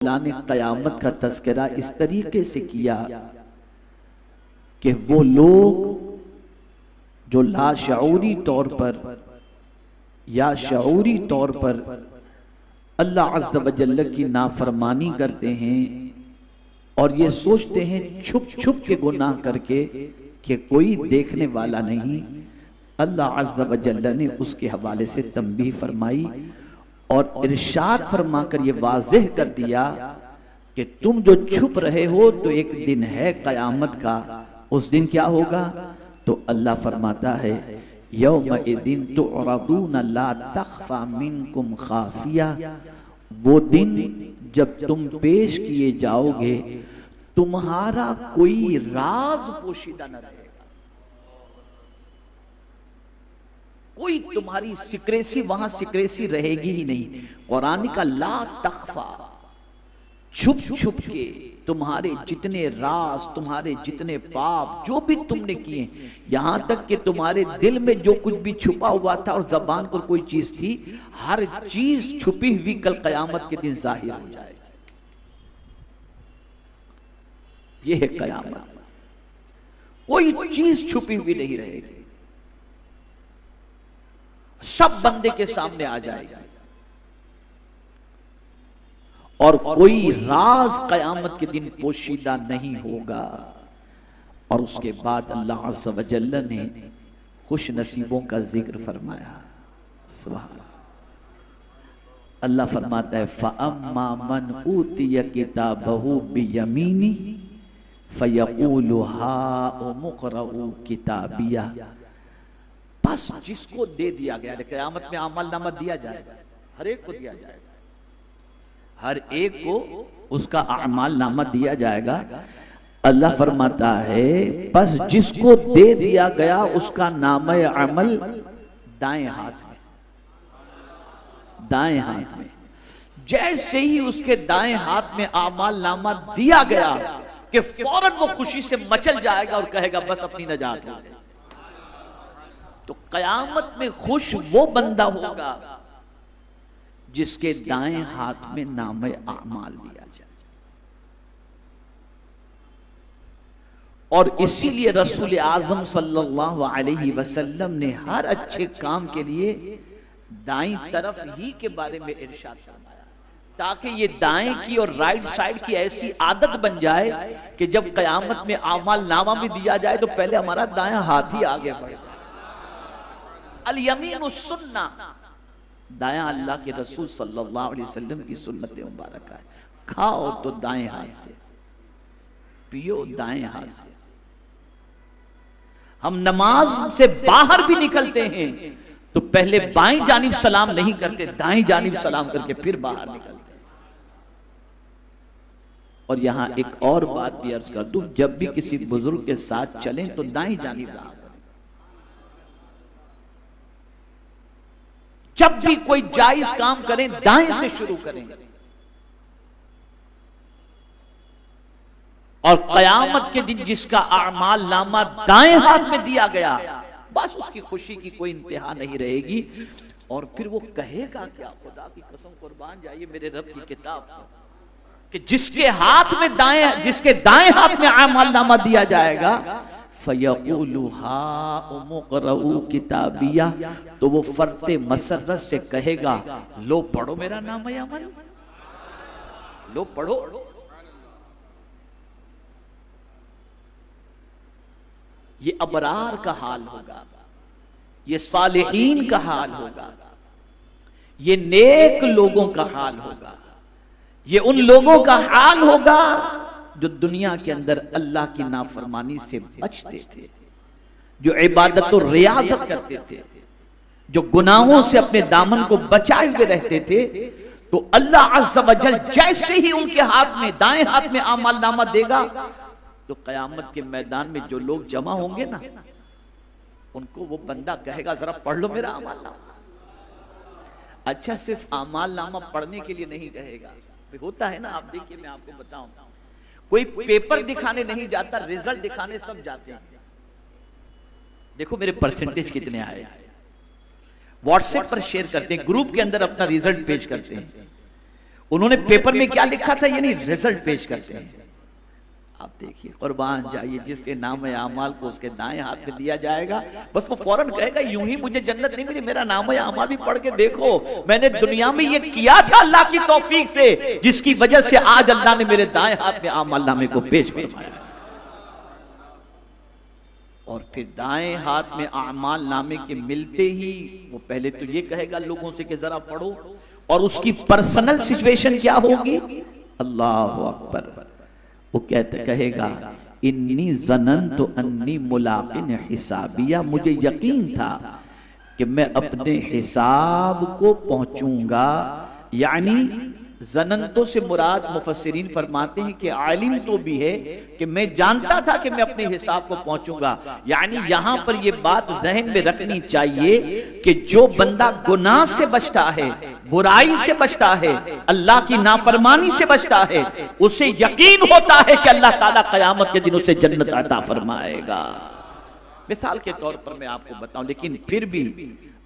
अल्लाह ने क़यामत का तज़किरा इस तरीके से किया कि वो लोग जो लाशऊरी तौर पर या शऊरी तौर पर अल्लाह अज़्ज़ व जल्ल की नाफरमानी करते हैं और ये सोचते हैं छुप छुप के गुनाह करके कि कोई देखने वाला नहीं, अल्लाह अज़्ज़ व जल्ल ने उसके हवाले से तंबीह फरमाई और इरशाद फरमाकर ये वाज़ेह कर दिया कि तुम जो छुप रहे हो तो एक दिन है क़यामत का, उस दिन क्या होगा? तो अल्लाह फरमाता है यौमइज़िन तुअरदून ला तख़फ़ा मिनकुम ख़ाफ़िया, वो दिन जब तुम पेश किए जाओगे तुम्हारा कोई राज पोशीदा न रहेगा, कोई तुम्हारी सिक्रेसी वहां सिक्रेसी रहेगी ही नहीं। कुरान का ला तख़फ़ा, छुप छुप के तुम्हारे जितने राज, तुम्हारे जितने पाप जो भी तुमने किए, यहां तक कि तुम्हारे दिल में जो कुछ भी छुपा हुआ था और जबान पर कोई चीज थी, हर चीज छुपी हुई कल क़यामत के दिन जाहिर हो जाएगी। यह है क़यामत, कोई चीज छुपी हुई नहीं रहेगी, सब बंदे के सामने आ जाएगा और कोई राज क़यामत के दिन पोशीदा नहीं होगा। और उसके बाद अल्लाह अज़्ज़ व जल्ल ने खुश नसीबों का जिक्र फरमाया। सुभान अल्लाह फरमाता है फ़अम्मा मन ऊतिय किताबहु बियमीनी फ़यक़ूलु हाउमुक़रऊ किताबिया, बस जिसको दे दिया गया, क़यामत में अमलनामा दिया जाएगा, हर एक को दिया जाएगा, हर एक को उसका अमाल नामा दिया जाएगा। अल्लाह फरमाता है बस जिसको दे दिया गया उसका नामे अमल दाएं हाथ में, दाएं हाथ में। जैसे ही उसके दाएं हाथ में अमाल नामा दिया गया कि फौरन वो खुशी से मचल जाएगा और कहेगा बस अपनी नजात हो गई। तो क़यामत में खुश वो बंदा होगा जिसके दाएं हाथ में नामे आमाल दिया जाए। और इसीलिए रसूल आज़म सल्लल्लाहु अलैहि वसल्लम ने हर अच्छे काम के लिए दाईं तरफ ही के बारे में इरशाद फरमाया, ताकि ये दाएं की और राइट साइड की ऐसी आदत बन जाए कि जब क़यामत में आमाल नामा में दिया जाए तो पहले हमारा दायां हाथ ही आगे बढ़े। अल यमीनु सुन्ना, दायां अल्लाह के रसूल सल्लल्लाहु अलैहि वसल्लम की सुन्नत मुबारक है। खाओ तो दाएं हाथ से, पियो दाएं हाथ से। हम नमाज से बाहर भी निकलते हैं तो पहले बाएं जानिब सलाम नहीं करते, दाएं जानिब सलाम करके फिर बाहर निकलते हैं। और यहां एक और बात भी अर्ज कर दूं, जब भी किसी बुजुर्ग के साथ चलें तो दाएं जानिब रहा करें। जब भी कोई जायज काम करें दाएं से शुरू करें। और क़यामत के दिन जिसका अमाल नामा दाएं हाथ में दिया गया, बस उसकी खुशी की कोई इंतहा नहीं रहेगी। और फिर वो कहेगा क्या, खुदा की कसम कुर्बान जाइए मेरे रब की किताब को, कि जिसके हाथ में दाएं, जिसके दाएं हाथ में अमाल नामा दिया जाएगा फ़यक़ूलु हाउमुक़रऊ किताबिया, तो वो फरते मसरत से कहेगा लो पढ़ो मेरा नाम अमल, लो पढ़ो। ये अबरार का हाल होगा, ये सालिहीन का हाल होगा, ये नेक लोगों का हाल होगा, ये उन लोगों का हाल होगा जो दुनिया के अंदर अल्लाह की नाफरमानी से बचते थे, जो इबादत और रियाजत करते थे, जो गुनाहों से अपने दामन को बचाए हुए रहते थे। तो अल्लाह अज़्ज़ व जल जैसे ही उनके हाथ में, दाएं हाथ में अमाल नामा देगा तो क़यामत के मैदान में जो लोग जमा होंगे ना, उनको वो बंदा कहेगा जरा पढ़ लो मेरा अमाल नामा। अच्छा, सिर्फ अमाल नामा पढ़ने के लिए नहीं कहेगा, होता है ना, आप देखिए मैं आपको बताऊं, कोई पेपर दिखाने नहीं जाता, रिजल्ट दिखाने सब जाते हैं। देखो मेरे परसेंटेज कितने आए, व्हाट्सएप पर शेयर करते हैं, ग्रुप के अंदर अपना रिजल्ट पेश करते हैं। उन्होंने पेपर में क्या लिखा था, यानी रिजल्ट पेश करते हैं। आप देखिए, कुर्बान जाइए जिसके नाम आमाल को उसके दाएं हाथ में दिया जाएगा, बस वो फौरन कहेगा यूं ही मुझे जन्नत नहीं मिली, मेरा नाम आमाल भी पढ़ के देखो, मैंने दुनिया में ये किया था अल्लाह की तौफीक से, जिसकी वजह से आज अल्लाह ने मेरे दाएं हाथ में आमाल नामे को पेश फरमाया। और फिर दाएं हाथ में आमाल नामे के मिलते ही वो पहले तो ये कहेगा लोगों से कि जरा पढ़ो, और उसकी पर्सनल सिचुएशन क्या होगी, अल्लाह अकबर, वो कहेगा इन्नी ज़ननतु अन्नी मुलाकिन हिसाबिया, मुझे यकीन था कि मैं अपने हिसाब को पहुंचूंगा। यानी ज़ननतु से मुराद मुफस्सिरीन फरमाते हैं कि आलिम तो भी है कि मैं जानता था कि मैं अपने हिसाब को पहुंचूंगा। यानी यहां पर यह बात ज़हन में रखनी चाहिए कि जो बंदा गुनाह से बचता है, बुराई से बचता है, अल्लाह की नाफरमानी से बचता है, उसे यकीन होता है कि अल्लाह ताला क़यामत के दिन उसे जन्नत अता फरमाएगा। मिसाल के तौर पर मैं आपको बताऊं, लेकिन फिर भी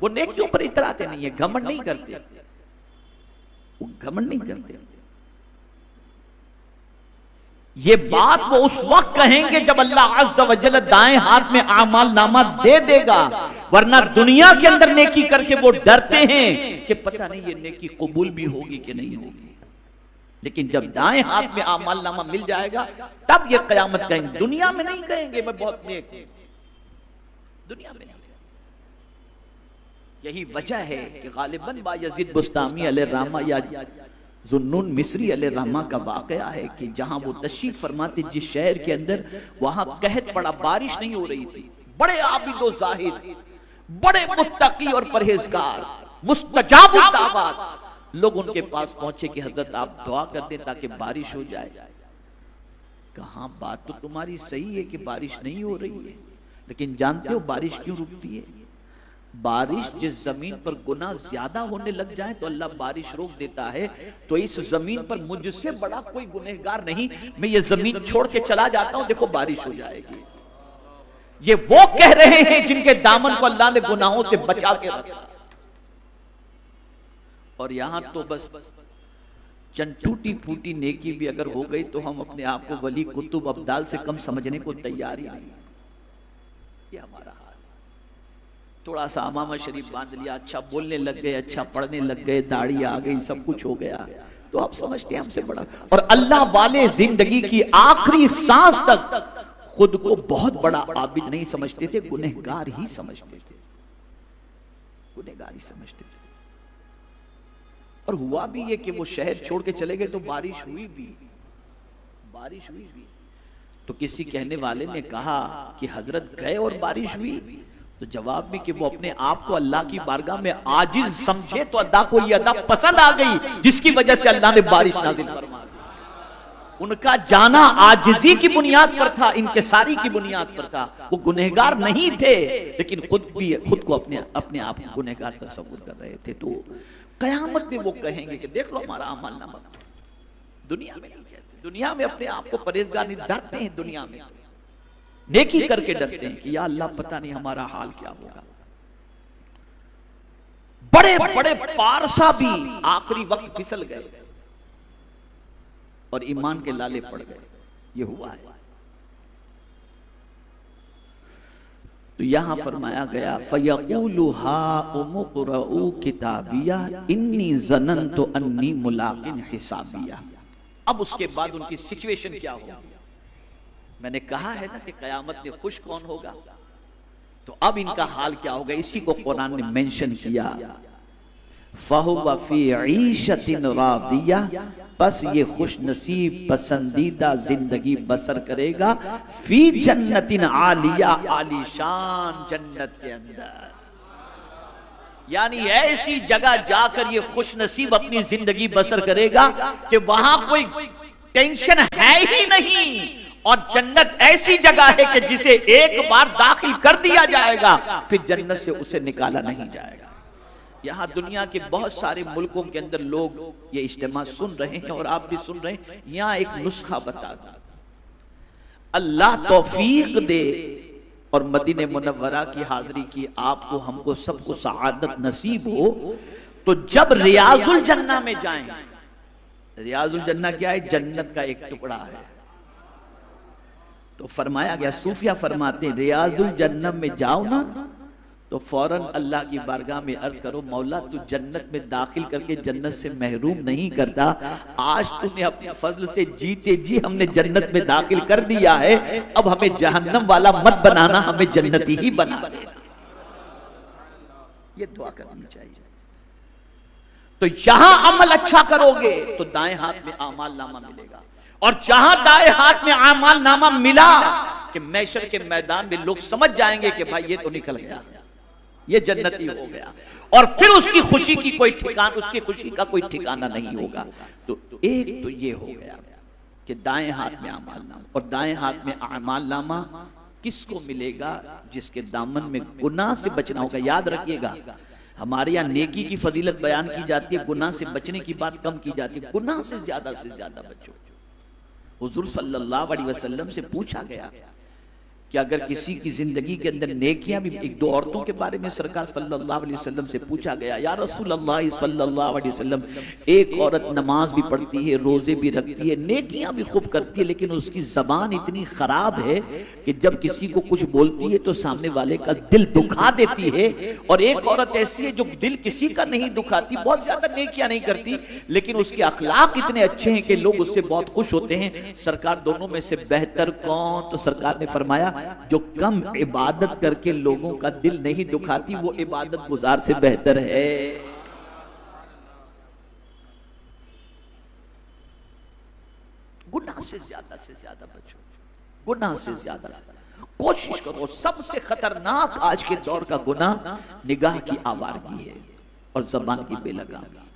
वो नेकियों पर इतराते नहीं है, घमंड नहीं करते, वो घमंड नहीं करते। ये बात वो उस वक्त कहेंगे जब अल्लाह अज़्ज़ा व जल्ल दाएं हाथ में आमाल नामा दे देगा, वरना दुनिया के अंदर नेकी करके वो डरते हैं कि पता नहीं ये नेकी कबूल भी होगी कि नहीं होगी। लेकिन जब दाएं हाथ में आमाल नामा मिल जाएगा तब ये कयामत कहेंगे, दुनिया में नहीं कहेंगे मैं बहुत नेक हूं, दुनिया में नहीं। यही वजह है कि गालिबन बायजीद बुस्तामी अलैहिर्रहमा या ज़ुन्नून मिस्री अलैहिर्रहमा का वाकया है कि जहां वो तशरीफ फरमाते जिस शहर के अंदर, वहां कहत पड़ा, बारिश नहीं हो रही थी, बड़े आबिद व ज़ाहिद, बड़े मुत्तकी और परहेजगार, मुस्तजाबुद दावत लोग उनके पास पहुंचे कि हजरत आप दुआ कर दें ताकि बारिश हो जाए। कहां बात तो तुम्हारी सही है कि बारिश नहीं हो रही है, लेकिन जानते हो बारिश क्यों रुकती है? बारिश जिस जमीन पर गुनाह ज्यादा होने लग जाए तो अल्लाह बारिश रोक देता है। तो इस जमीन पर मुझसे बड़ा कोई गुनहगार नहीं, मैं ये जमीन छोड़ के चला जाता हूं, देखो बारिश हो जाएगी। ये वो कह रहे हैं जिनके दामन को अल्लाह ने गुनाहों से बचा के रखा। और यहां तो बस चंद टूटी फूटी नेकी भी अगर हो गई तो हम अपने आप को वली कुतुब अब्दाल से कम समझने को तैयार ही नहीं। ये हमारा हाल, थोड़ा सा अमामा शरीफ बांध लिया, अच्छा बोलने लग गए, अच्छा पढ़ने लग गए, दाढ़ी आ गई, सब कुछ हो गया, तो आप समझते हैं हमसे बड़ा। और अल्लाह वाले जिंदगी की आखिरी सांस तक खुद को बहुत बड़ा आबिद नहीं समझते थे, गुनहगार ही समझते थे, गुनहगार ही समझते थे। और हुआ भी ये कि वो शहर छोड़ के चले गए तो बारिश हुई भी, बारिश हुई भी। तो किसी कहने वाले ने कहा कि हजरत गए और बारिश हुई, तो जवाब में कि वो अपने आप को अल्लाह की बारगाह में आजिज समझे तो अल्लाह को ये अदा पसंद आ गई जिसकी वजह से अल्लाह ने बारिश नाज़िल फरमा दी। उनका जाना आजिजी की बुनियाद पर था, इंकिसारी की बुनियाद पर था। वो गुनहगार नहीं थे, लेकिन खुद को अपने आप गुनहगार तस्वुर कर रहे थे। तो कयामत में वो कहेंगे कि देख लो हमारा अमल नामा। दुनिया में नहीं कहते, दुनिया में अपने आप को परहेजगार नहीं, डरते हैं दुनिया में, नेकी करके डरते हैं कि या अल्लाह पता नहीं हमारा हाल क्या होगा। बड़े बड़े पारसा भी आखिरी वक्त फिसल गए और ईमान के लाले पड़ गए, ये हुआ है। तो यहां फरमाया गया फयक़ूलु हा उमुक़रऊ किताबिया इन्नी ज़ननतु अन्नी मुलाक़िन हिसाबिया। अब उसके बाद उनकी सिचुएशन क्या होगी? मैंने कहा है ना कि कयामत में खुश कौन होगा, तो अब इनका हाल क्या होगा, इसी को कुरान ने मेंशन किया। फहुव फी ईशतिन रादिया, बस ये खुश नसीब पसंदीदा जिंदगी बसर करेगा, फी जन्नतिन आलिया, आलीशान जन्नत के अंदर। यानी ऐसी जगह जाकर ये खुश नसीब अपनी जिंदगी बसर करेगा कि वहां कोई टेंशन है ही नहीं। और जन्नत ऐसी जगह है कि जिसे एक बार दाखिल कर दिया जाएगा फिर जन्नत से उसे निकाला नहीं जाएगा। यहां दुनिया के बहुत सारे मुल्कों के अंदर लोग ये इज्तिमा सुन रहे हैं और आप भी सुन रहे हैं। यहां एक नुस्खा बता दूं, अल्लाह तौफीक दे और मदीने मुनव्वरा की हाजिरी की, आपको हमको सबको सआदत नसीब हो, तो जब रियाजुल जन्ना में जाएं, रियाजुल जन्ना क्या है? जन्नत का एक टुकड़ा है। तो फरमाया गया, सूफिया फरमाते हैं रियाजुल जन्नत में जाओ ना तो फौरन अल्लाह की बारगाह में अर्ज करो, मौला तू जन्नत में दाखिल करके जन्नत से महरूम नहीं करता, आज तूने अपने फजल से जीते जी हमने जन्नत में दाखिल कर दिया है, अब हमें जहन्नम वाला मत बनाना, हमें जन्नती ही बना देना। ये दुआ करनी चाहिए। तो यहां अमल अच्छा करोगे तो दाएं हाथ में आमाल नामा मिलेगा, और जहां दाएं हाथ में आमाल नामा मिला कि मैशर के मैदान में लोग समझ जाएंगे कि भाई ये तो निकल गया, ये जन्नती हो गया, और फिर उसकी खुशी की कोई ठिकाना, उसकी खुशी का कोई ठिकाना नहीं होगा। तो एक तो ये हो गया कि दाएं हाथ में आमाल नामा, और दाएं हाथ में आमाल नामा किसको मिलेगा? जिसके दामन में गुनाह से बचना होगा। याद रखिएगा, हमारे यहाँ नेकी की फजीलत बयान की जाती है, गुनाह से बचने की बात कम की जाती है। गुनाह से ज्यादा बचो। हुजूर सल्लल्लाहु अलैहि वसल्लम से पूछा गया कि अगर किसी की जिंदगी के अंदर नेकियां भी, एक दो औरतों के बारे में सरकार सल्लल्लाहु अलैहि वसल्लम से पूछा गया, या रसूलुल्लाह सल्लल्लाहु अलैहि वसल्लम, एक औरत नमाज भी पढ़ती है, रोजे भी रखती है, नेकियां भी खूब करती है, लेकिन उसकी जबान इतनी खराब है कि जब किसी को कुछ बोलती है तो सामने वाले का दिल दुखा देती है, और एक औरत ऐसी है जो दिल किसी का नहीं दुखाती, बहुत ज्यादा नेकियां नहीं करती, लेकिन उसके अखलाक इतने अच्छे हैं कि लोग उससे बहुत खुश होते हैं। सरकार दोनों में से बेहतर कौन? तो सरकार ने फरमाया, जो कम इबादत करके लोगों का दिल नहीं दुखाती वो इबादत गुजार से बेहतर है। गुनाह से ज्यादा बचो, गुनाह से ज्यादा कोशिश करो। सबसे खतरनाक आज के दौर का गुनाह निगाह की आवारगी है और जबान की बेलगामी।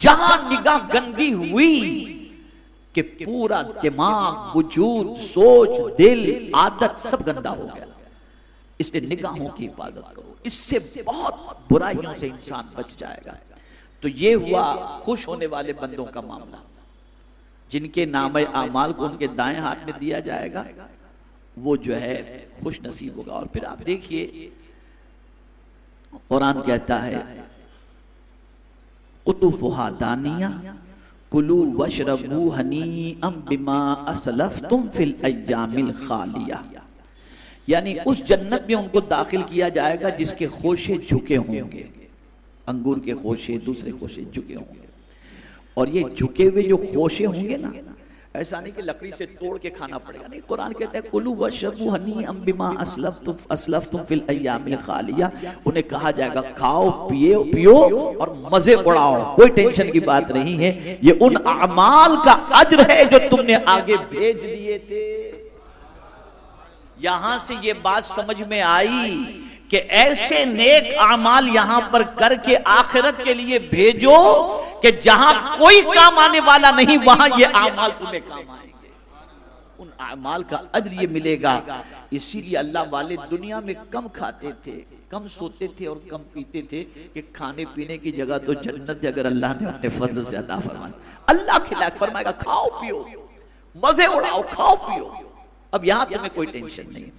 जहां निगाह गंदी हुई कि पूरा दिमाग, वजूद, सोच, दिल, आदत सब गंदा हो गया। इसलिए निगाहों की हिफाजत करो, इससे बहुत बुराइयों से इंसान बच जाएगा। तो ये हुआ खुश होने वाले बंदों का मामला, जिनके नामे आमाल को उनके दाएं हाथ में दिया जाएगा, वो जो है खुश नसीब होगा। और फिर आप देखिए, कुरान कहता है, कुतुफुहा दानिया कुलू वशरबू हनीअम बिमा असलफ्तुम फिल अय्यामिल खालिया, यानी उस जन्नत में उनको दाखिल किया जाएगा जिसके खोशे झुके होंगे, अंगूर के खोशे, दूसरे खोशे झुके होंगे। और ये झुके हुए जो खोशे होंगे ना, ऐसा नहीं कि लकड़ी से तोड़ के खाना पड़ेगा, नहीं। कुरान कहता है कुलू वशरबू हनीअम बिमा असलफ्तुम फिल अय्यामिल खालिया, उन्हें कहा जाएगा खाओ पियो और मजे उड़ाओ, कोई टेंशन की बात नहीं है। ये उन अमाल का अज्र है जो तुमने आगे भेज दिए थे। यहां से ये बात समझ में आई कि ऐसे नेक अमाल यहां पर करके आखिरत के लिए भेजो कि जहां कोई काम आने वाला नहीं, वहां ये अमाल तुम्हें काम आएंगे, उन अमाल का अज्र ये मिलेगा। इसीलिए अल्लाह वाले दुनिया में कम खाते थे, कम सोते थे और कम पीते थे कि खाने पीने की जगह तो जन्नत अगर अल्लाह ने अपने फजल से अता फरमाया, अल्लाह खिला फरमाएगा खाओ पियो, मजे उड़ाओ, खाओ पियो। अब यहां तुम्हें कोई टेंशन नहीं।